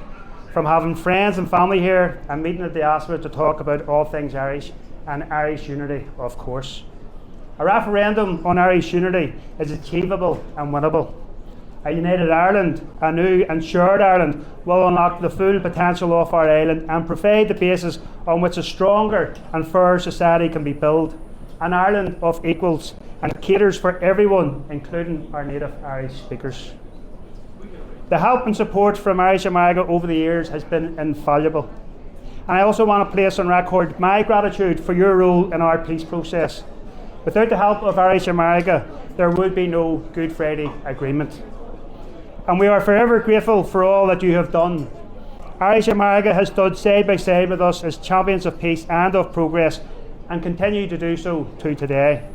from having friends and family here and meeting at the diaspora to talk about all things Irish and Irish unity, of course. A referendum on Irish unity is achievable and winnable. A united Ireland, a new and shared Ireland, will unlock the full potential of our island and provide the basis on which a stronger and fairer society can be built. An Ireland of equals and caters for everyone, including our native Irish speakers. The help and support from Irish America over the years has been invaluable. And I also want to place on record my gratitude for your role in our peace process. Without the help of Irish America, there would be no Good Friday Agreement. And we are forever grateful for all that you have done. Irish America has stood side by side with us as champions of peace and of progress, and continue to do so to today.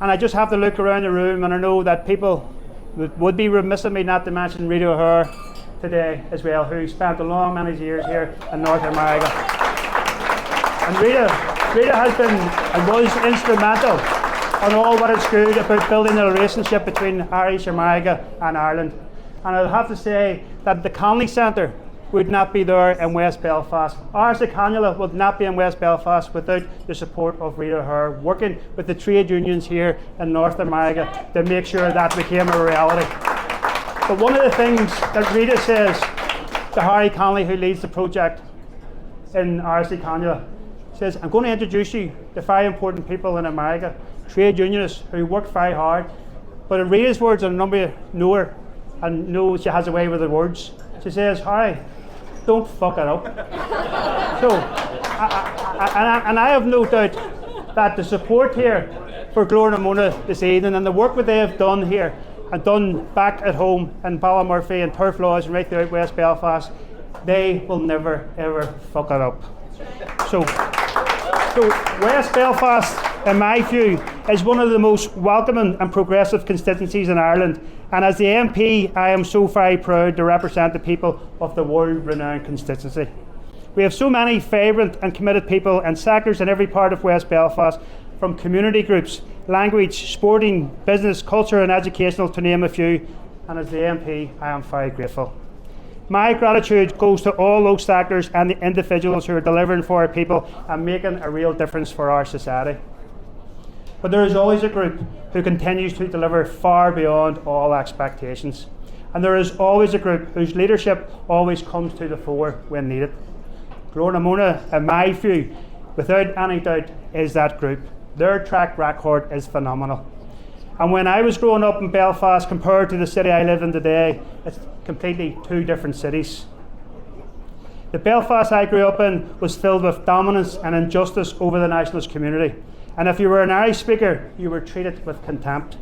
And I just have to look around the room, and I know that people would be remiss of me not to mention Rita O'Hare today as well, who spent a long many years here in North America. And Rita has been and was instrumental on all what is good about building a relationship between Irish America and Ireland. And I'll have to say that the Conley Centre would not be there in West Belfast. Airgid would not be in West Belfast without the support of Rita O'Hare, working with the trade unions here in North America to make sure that became a reality. But one of the things that Rita says to Harry Conley, who leads the project in Airgid, says, I'm going to introduce you to very important people in America, trade unionists who work very hard. But in Rita's words, and a number of you know her and know she has a way with the words, she says, Harry, don't fuck it up. So, I have no doubt that the support here for Glór na Móna this evening and the work that they have done here and done back at home in Ballymurphy and Turf Laws and right throughout West Belfast, they will never ever fuck it up. So West Belfast, in my view, is one of the most welcoming and progressive constituencies in Ireland. And as the MP, I am so very proud to represent the people of the world-renowned constituency. We have so many vibrant and committed people and sectors in every part of West Belfast, from community groups, language, sporting, business, culture and educational, to name a few. And as the MP, I am very grateful. My gratitude goes to all those sectors and the individuals who are delivering for our people and making a real difference for our society. But there is always a group who continues to deliver far beyond all expectations. and there is always a group whose leadership always comes to the fore when needed. Glór-na-Móna, in my view, without any doubt, is that group. Their track record is phenomenal. And when I was growing up in Belfast, compared to the city I live in today, it's completely two different cities. The Belfast I grew up in was filled with dominance and injustice over the nationalist community. And if you were an Irish speaker, you were treated with contempt.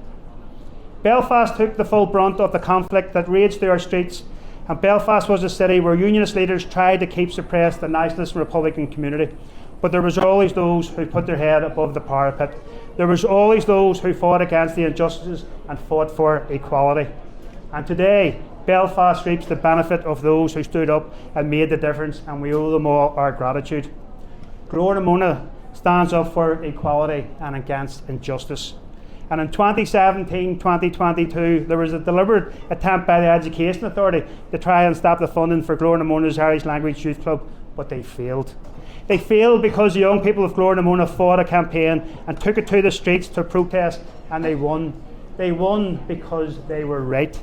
Belfast took the full brunt of the conflict that raged through our streets, and Belfast was a city where unionist leaders tried to keep suppressed the nationalist and republican community. But there was always those who put their head above the parapet. There was always those who fought against the injustices and fought for equality. And today, Belfast reaps the benefit of those who stood up and made the difference, and we owe them all our gratitude. Glór-na-Móna stands up for equality and against injustice. And in 2017-2022, there was a deliberate attempt by the Education Authority to try and stop the funding for Glór-na-Móna's Irish Language Youth Club, but they failed. They failed because the young people of Glór-na-Móna fought a campaign and took it to the streets to protest, and they won. They won because they were right.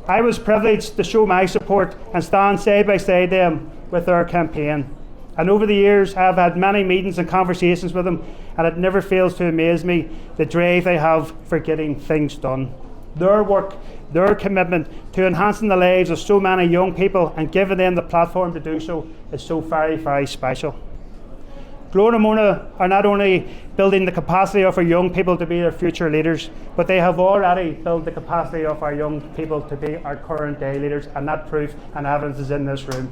I was privileged to show my support and stand side by side them with their campaign. And over the years, I've had many meetings and conversations with them, and it never fails to amaze me the drive they have for getting things done. Their work, their commitment to enhancing the lives of so many young people and giving them the platform to do so is so very, very special. Glór-na-Móna are not only building the capacity of our young people to be their future leaders, but they have already built the capacity of our young people to be our current day leaders, and that proof and evidence is in this room.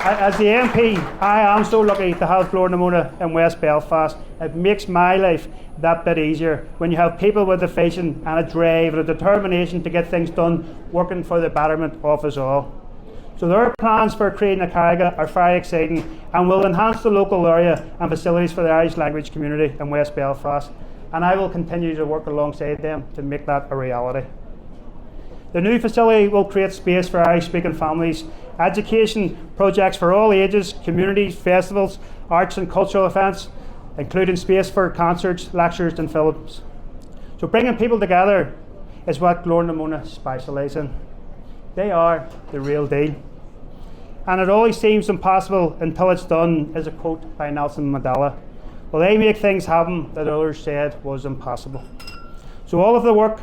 As the MP, I am so lucky to have Glór-na-Móna in West Belfast. It makes my life that bit easier when you have people with a vision and a drive and a determination to get things done, working for the betterment of us all. So their plans for creating a Carraige are very exciting and will enhance the local area and facilities for the Irish language community in West Belfast. And I will continue to work alongside them to make that a reality. The new facility will create space for Irish-speaking families, education projects for all ages, communities, festivals, arts and cultural events, including space for concerts, lectures and films. So bringing people together is what Glór-na-Móna specialise in. They are the real deal. And it always seems impossible until it's done, is a quote by Nelson Mandela. Well, they make things happen that others said was impossible. So all of the work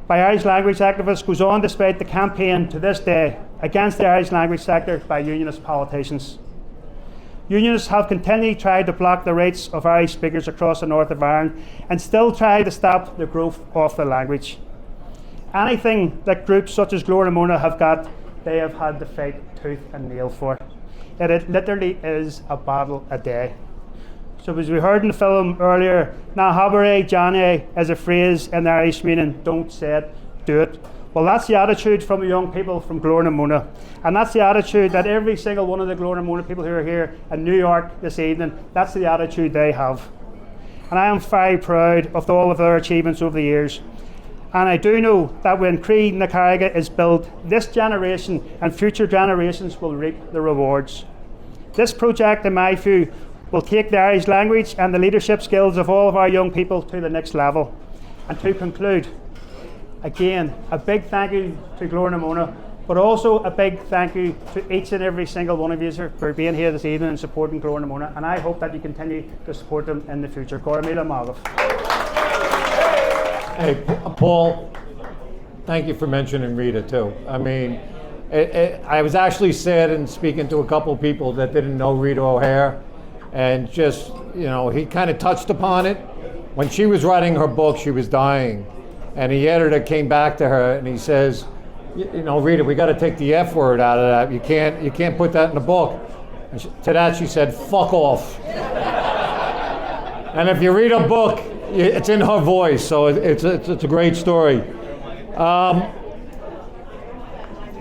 by Irish language activists goes on despite the campaign to this day against the Irish language sector by unionist politicians. Unionists have continually tried to block the rights of Irish speakers across the north of Ireland and still try to stop the growth of the language. Anything that groups such as Glór-na-Móna have got, they have had to fight tooth and nail for. It literally is a battle a day. So as we heard in the film earlier, na habare Johnny is a phrase in the Irish meaning, don't say it, do it. Well, that's the attitude from the young people from Glór-na-Móna. And that's the attitude that every single one of the Glór-na-Móna people who are here in New York this evening, that's the attitude they have. And I am very proud of all of their achievements over the years. And I do know that when Croí na Carraige is built, this generation and future generations will reap the rewards. This project, in my view, will take the Irish language and the leadership skills of all of our young people to the next level. And to conclude, again, a big thank you to Glór-na-Móna, but also a big thank you to each and every single one of you for being here this evening and supporting Glór-na-Móna, and I hope that you continue to support them in the future. Cora Míle Mágah. Hey, Paul, thank you for mentioning Rita too. I mean, I was actually sad in speaking to a couple of people that didn't know Rita O'Hare, and just, you know, he kind of touched upon it. When she was writing her book, she was dying, and the editor came back to her and he says, you know, Rita, we got to take the F word out of that. You can't put that in the book. And to that she said, fuck off. And if you read a book, it's in her voice, so it's a great story.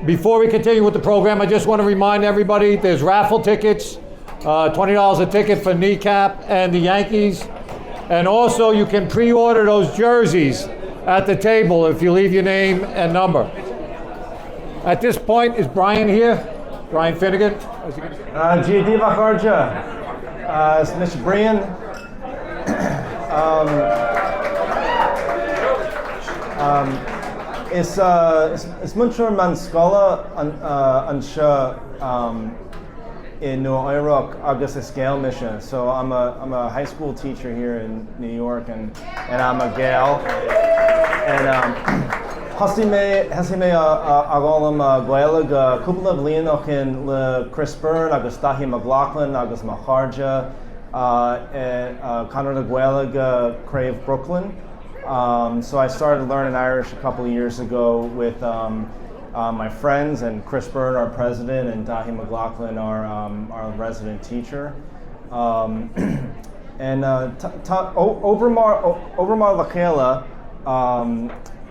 Before we continue with the program, I just want to remind everybody there's raffle tickets, $20 a ticket for Kneecap and the Yankees. And also you can pre-order those jerseys at the table if you leave your name and number. At this point, is Brian here? Brian Finnegan? GD Vakarja, Mr. Brian. Is mucho man scola anseo in Iraq agus a scale mission. So I'm a high school teacher here in New York, and I'm a gal. And hasime agolam gwelag couple of lianoch in le Chris Byrne agus Dahi McLaughlin agus Maharja Conor the Gwelag Crave Brooklyn. So I started learning Irish a couple of years ago with my friends, and Chris Byrne, our president, and Dahi McLaughlin, our resident teacher. And Overmar Lachela,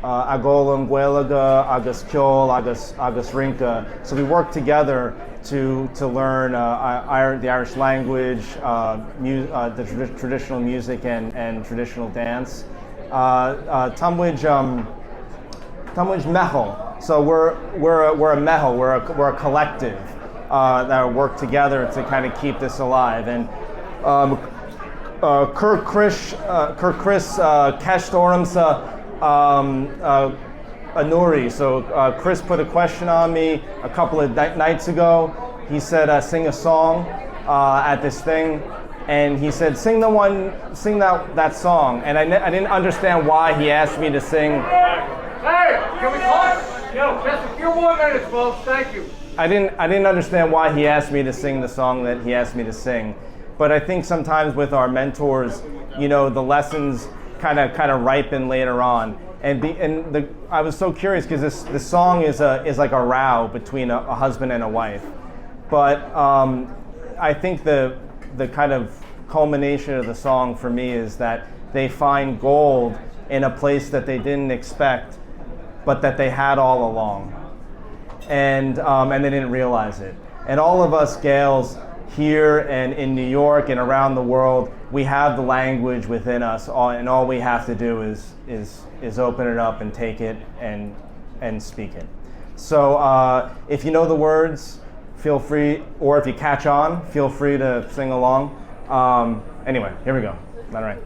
Agolam, Gwelaga, Agus Kyol, Agus Rinka. So we work together to learn the Irish language, the traditional music, and traditional dance. Tamwij Mehel. So we're a mehel. We're a collective that work together to kind of keep this alive. And Kirk Chris Kesh Doramsa Anuri. So Chris put a question on me a couple of nights ago. He said, "Sing a song at this thing." And he said, sing that song. And I didn't understand why he asked me to sing. Hey, can we talk? Yo, just a few more minutes, folks. Thank you. I didn't understand why he asked me to sing the song that he asked me to sing. But I think sometimes with our mentors, the lessons kind of ripen later on. I was so curious because this song is like a row between a husband and a wife. But I think the kind of culmination of the song for me is that they find gold in a place that they didn't expect, but that they had all along, and they didn't realize it. And all of us Gaels here and in New York and around the world, we have the language within us, and all we have to do is open it up and take it and speak it. So if you know the words, feel free, or if you catch on, feel free to sing along. Anyway, here we go. All right.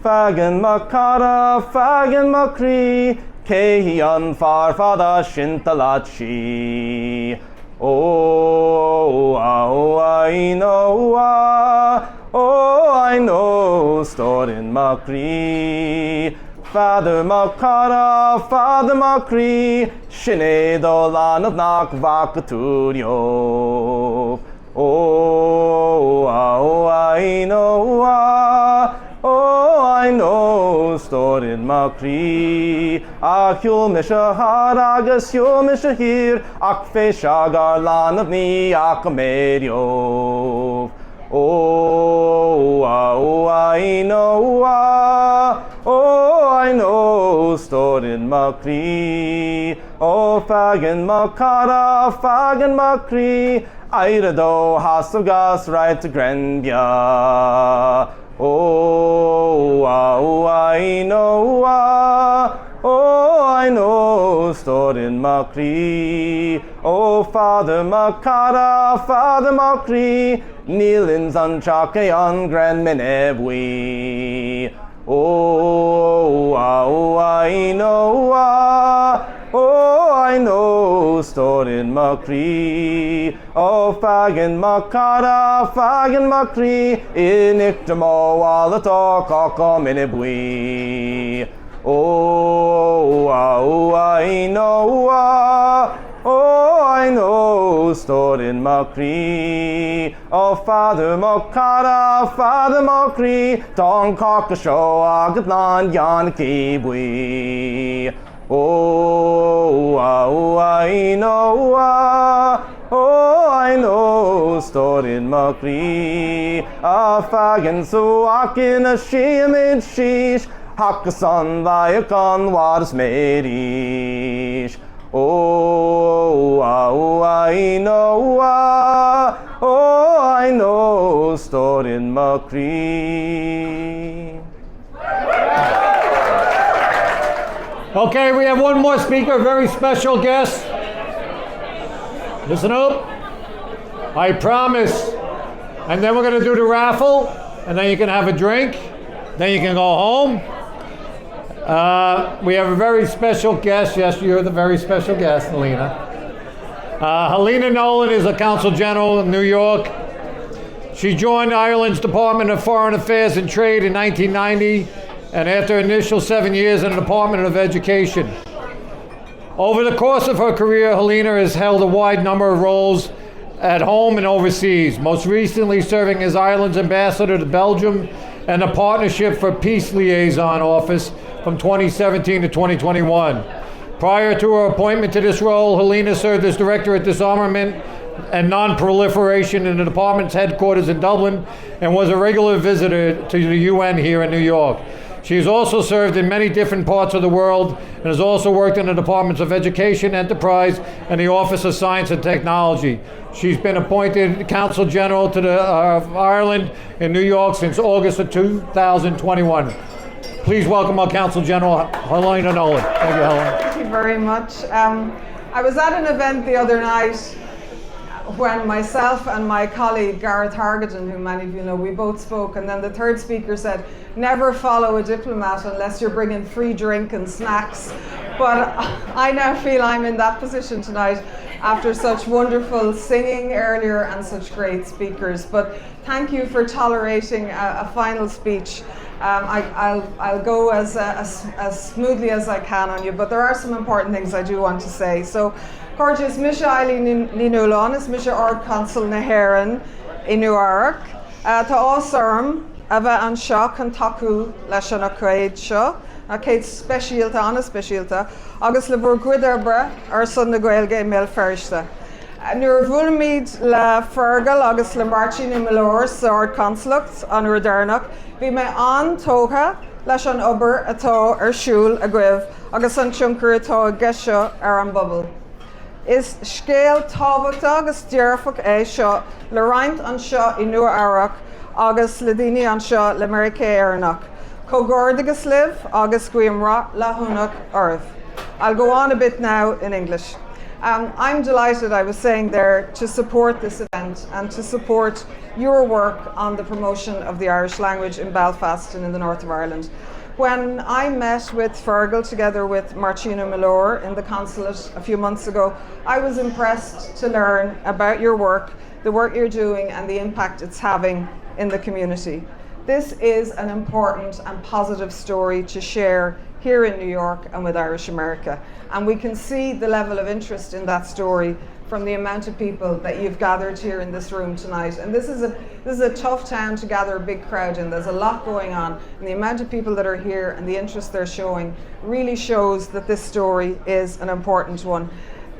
Fagan makara, fagan makri, kehian farfada shintalachi. Oh, I know, storin makri. Father Makara, Father Makri, Shine Dolan of Nak Vakaturio. Oh, I know, Storin Makri. Akyul Mishahar, Agus Yul Mishahir, Akfe Shagar Lan of Ni Akamerio. Oh, I know, Storin Makri. Oh, Fagan Makara, Fagan Makri. Airado Hasagas right to Grenbia. Oh, I know, Storin Makri. Oh, Father Makara, Father Makri. Neilins on Chakayan Grand Menebwi. Oh, I know, Storin Makri. Oh, Fagan Makara, Fagan Makri. Inictamo Alato Kaka Menebwi. Oh, I know, Storin Makri. Oh, Father Makara, Father Makri. Don Kakasho Agatlan Yan Kibwi. Oh, I know, Storin Makri. Ah, Fagan Suakin a Shimid Shish. Hakasan Vayakan Waras Medish. Oh, I know, Storin Makri. Okay, we have one more speaker, a very special guest. Listen up. I promise. And then we're going to do the raffle, and then you can have a drink, then you can go home. We have a very special guest. Yes, you're the very special guest, Helena. Helena Nolan is a Consul General in New York. She joined Ireland's Department of Foreign Affairs and Trade in 1990, and after initial 7 years in the Department of Education. Over the course of her career, Helena has held a wide number of roles at home and overseas, most recently serving as Ireland's ambassador to Belgium and the Partnership for Peace Liaison Office from 2017 to 2021. Prior to her appointment to this role, Helena served as Director at Disarmament and Non-Proliferation in the department's headquarters in Dublin and was a regular visitor to the UN here in New York. She has also served in many different parts of the world and has also worked in the Departments of Education, Enterprise, and the Office of Science and Technology. She's been appointed Consul General to Ireland in New York since August of 2021. Please welcome our Consul General, Helena Nolan. Thank you, Helen. Thank you very much. I was at an event the other night when myself and my colleague Gareth Hargadon, who many of you know, we both spoke, and then the third speaker said, never follow a diplomat unless you're bringing free drink and snacks. But I now feel I'm in that position tonight after such wonderful singing earlier and such great speakers. But thank you for tolerating a final speech. I'll go as smoothly as I can on you, but there are some important things I do want to say. So, Gorgeous Misha Eileen Ninulon is Misha Ord Consul Naheran in Newark. To Osarm, Ava and Shock and Taku Lashana Craig Shaw. Kate Specialta, Anna Specialta, August Lebur Guiderbra, or Son the Gaelga Mel Fershta. Nur Vulmid La Fergal, August Lamarchi Nimilor, Sword Consulate, on Rodernach. Vi me an Toga, Lashan Uber, Ato, or Shul, a Griv, August an Chunker, Ato, Gesha, or an Bubble. Is scale Tavok, August Jerfok, a shot, Lorient on shot in New Arak, August Ladini on shot, Lamerike Aranok. Cogordigus live, August Guimra, Lahunok, Earth. I'll go on a bit now in English. I'm delighted, I was saying there, to support this event and to support your work on the promotion of the Irish language in Belfast and in the north of Ireland. When I met with Fergal together with Martina Milor in the consulate a few months ago, I was impressed to learn about your work, the work you're doing and the impact it's having in the community. This is an important and positive story to share here in New York and with Irish America. And we can see the level of interest in that story from the amount of people that you've gathered here in this room tonight. And this is a tough town to gather a big crowd in. There's a lot going on. And the amount of people that are here and the interest they're showing really shows that this story is an important one.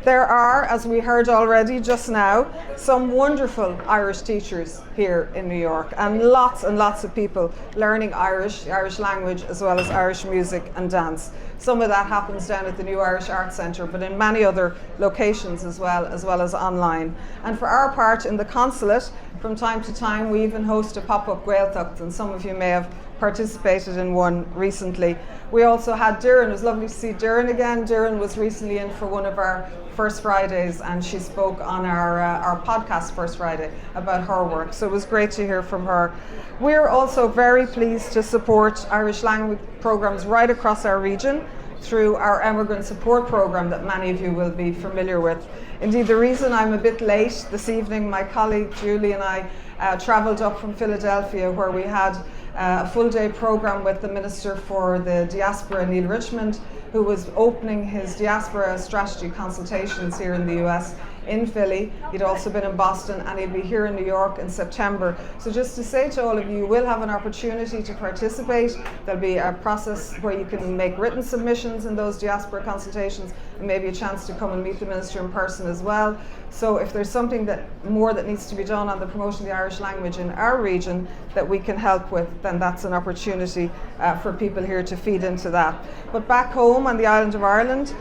There are, as we heard already just now, some wonderful Irish teachers here in New York and lots of people learning Irish, the Irish language, as well as Irish music and dance. Some of that happens down at the New Irish Arts Centre, but in many other locations as well as online. And for our part in the consulate, from time to time, we even host a pop-up Gaeltacht, and some of you may have participated in one recently. We also had Doireann. It was lovely to see Doireann again. Doireann was recently in for one of our First Fridays, and she spoke on our podcast First Friday about her work. So it was great to hear from her. We're also very pleased to support Irish language programs right across our region through our Emigrant Support Programme that many of you will be familiar with. Indeed, the reason I'm a bit late this evening, my colleague Julie and I travelled up from Philadelphia, where we had a full-day programme with the Minister for the Diaspora, Neil Richmond, who was opening his diaspora strategy consultations here in the US in Philly. He'd also been in Boston, and he'll be here in New York in September. So just to say to all of you, we'll have an opportunity to participate. There'll be a process where you can make written submissions in those diaspora consultations, and maybe a chance to come and meet the Minister in person as well. So if there's something more that needs to be done on the promotion of the Irish language in our region that we can help with, then that's an opportunity for people here to feed into that. But back home on the island of Ireland,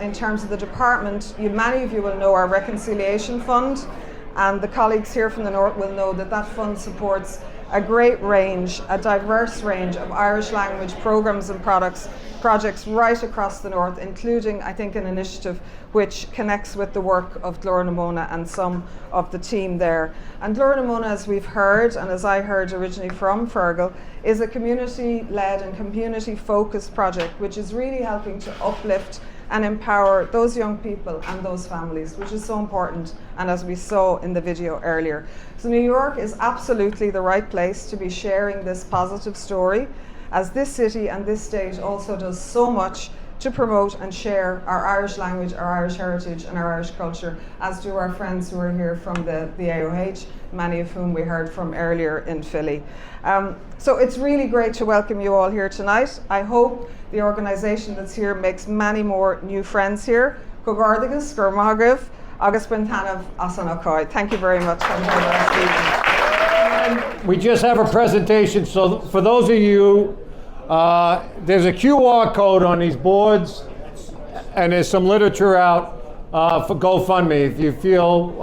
in terms of the department, many of you will know our Reconciliation Fund, and the colleagues here from the north will know that that fund supports a great range, a diverse range of Irish language programs and projects right across the north, including, I think, an initiative which connects with the work of Glór na Móna and some of the team there. And Glór na Móna, as we've heard, and as I heard originally from Fergal, is a community-led and community-focused project which is really helping to uplift and empower those young people and those families, which is so important, and as we saw in the video earlier. So New York is absolutely the right place to be sharing this positive story, as this city and this state also does so much to promote and share our Irish language, our Irish heritage and our Irish culture, as do our friends who are here from the AOH, many of whom we heard from earlier in Philly. So it's really great to welcome you all here tonight. I hope the organisation that's here makes many more new friends here. Cogordagus, Gurmagav, Agus Bentanav, Asanokoi. Thank you very much. We just have a presentation, so for those of you, there's a QR code on these boards, and there's some literature out for GoFundMe. If you feel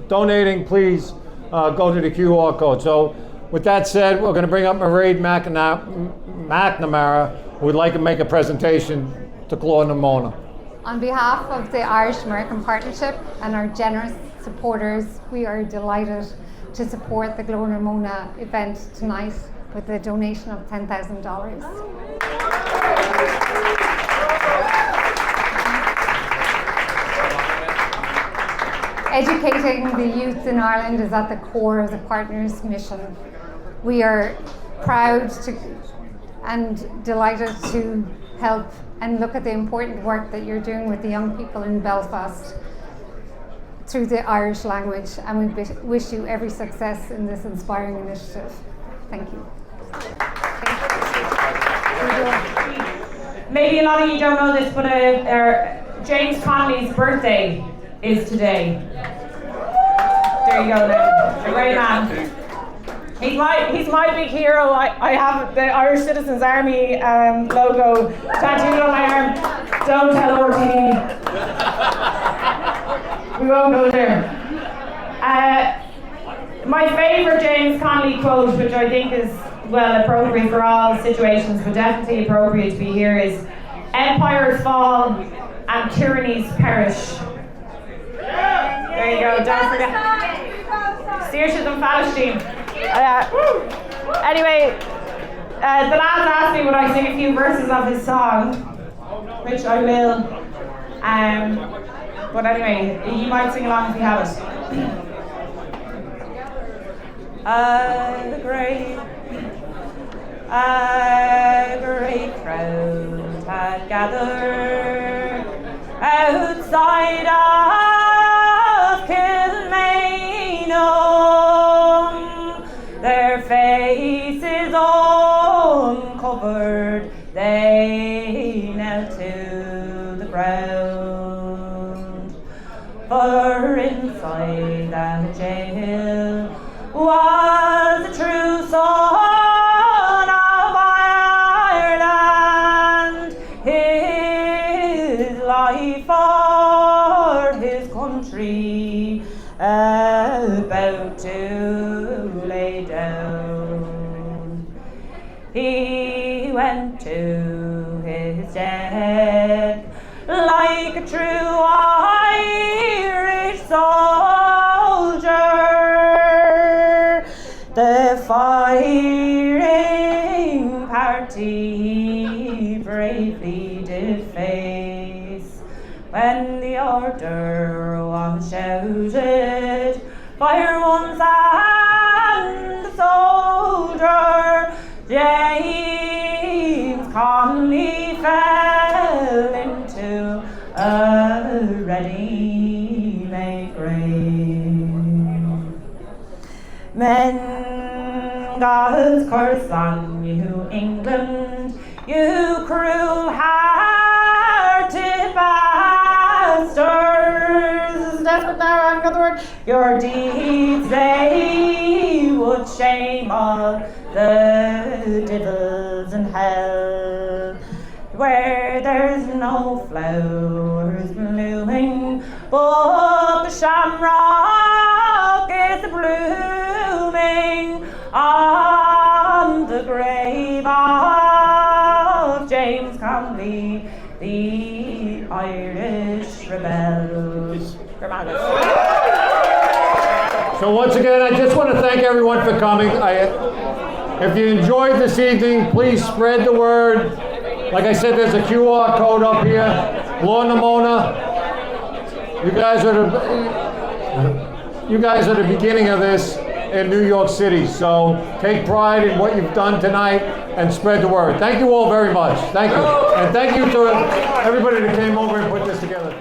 donating, please go to the QR code. So with that said, we're going to bring up Mairead McNamara, who would like to make a presentation to Glór na Móna. On behalf of the Irish-American Partnership and our generous supporters, we are delighted to support the Glór na Móna event tonight with a donation of $10,000. Educating the youth in Ireland is at the core of the partners' mission. We are proud and delighted to help and look at the important work that you're doing with the young people in Belfast through the Irish language, and we wish you every success in this inspiring initiative. Thank you. Maybe a lot of you don't know this, but James Connolly's birthday is today. There you go then. A great man. He's my big hero. I have the Irish Citizens Army logo tattooed on my arm. Don't tell RTE. We won't go there. My favourite James Connolly quote, which I think is well appropriate for all situations, but definitely appropriate to be here, is "Empires fall and tyrannies perish." There you go. Don't forget. Saoirse and Palestine. Anyway, the lads asked me would I sing a few verses of his song, which I will. But anyway, you might sing along if you have it. A great crowd had gathered outside of Kilmainham, their faces uncovered, they knelt to the ground. For inside that jail was a true son of Ireland, his life for his country about to lay down. He went to his death like a true Irish soldier, the firing party bravely did face. When the order was shouted, fire once, and the soldier James Connolly fell into a ready-made grave. Men, God's curse on you, England, you cruel-hearted bastards. Desperate now, I've got the word. Your deeds, they would shame all the devils in hell. Where there's no flowers blooming, but the shamrock is blooming. Gramagas. So once again, I just want to thank everyone for coming. If you enjoyed this evening, please spread the word. Like I said, there's a QR code up here. Lorna Mona, you guys are the beginning of this in New York City. So take pride in what you've done tonight and spread the word. Thank you all very much. Thank you. And thank you to everybody that came over and put this together.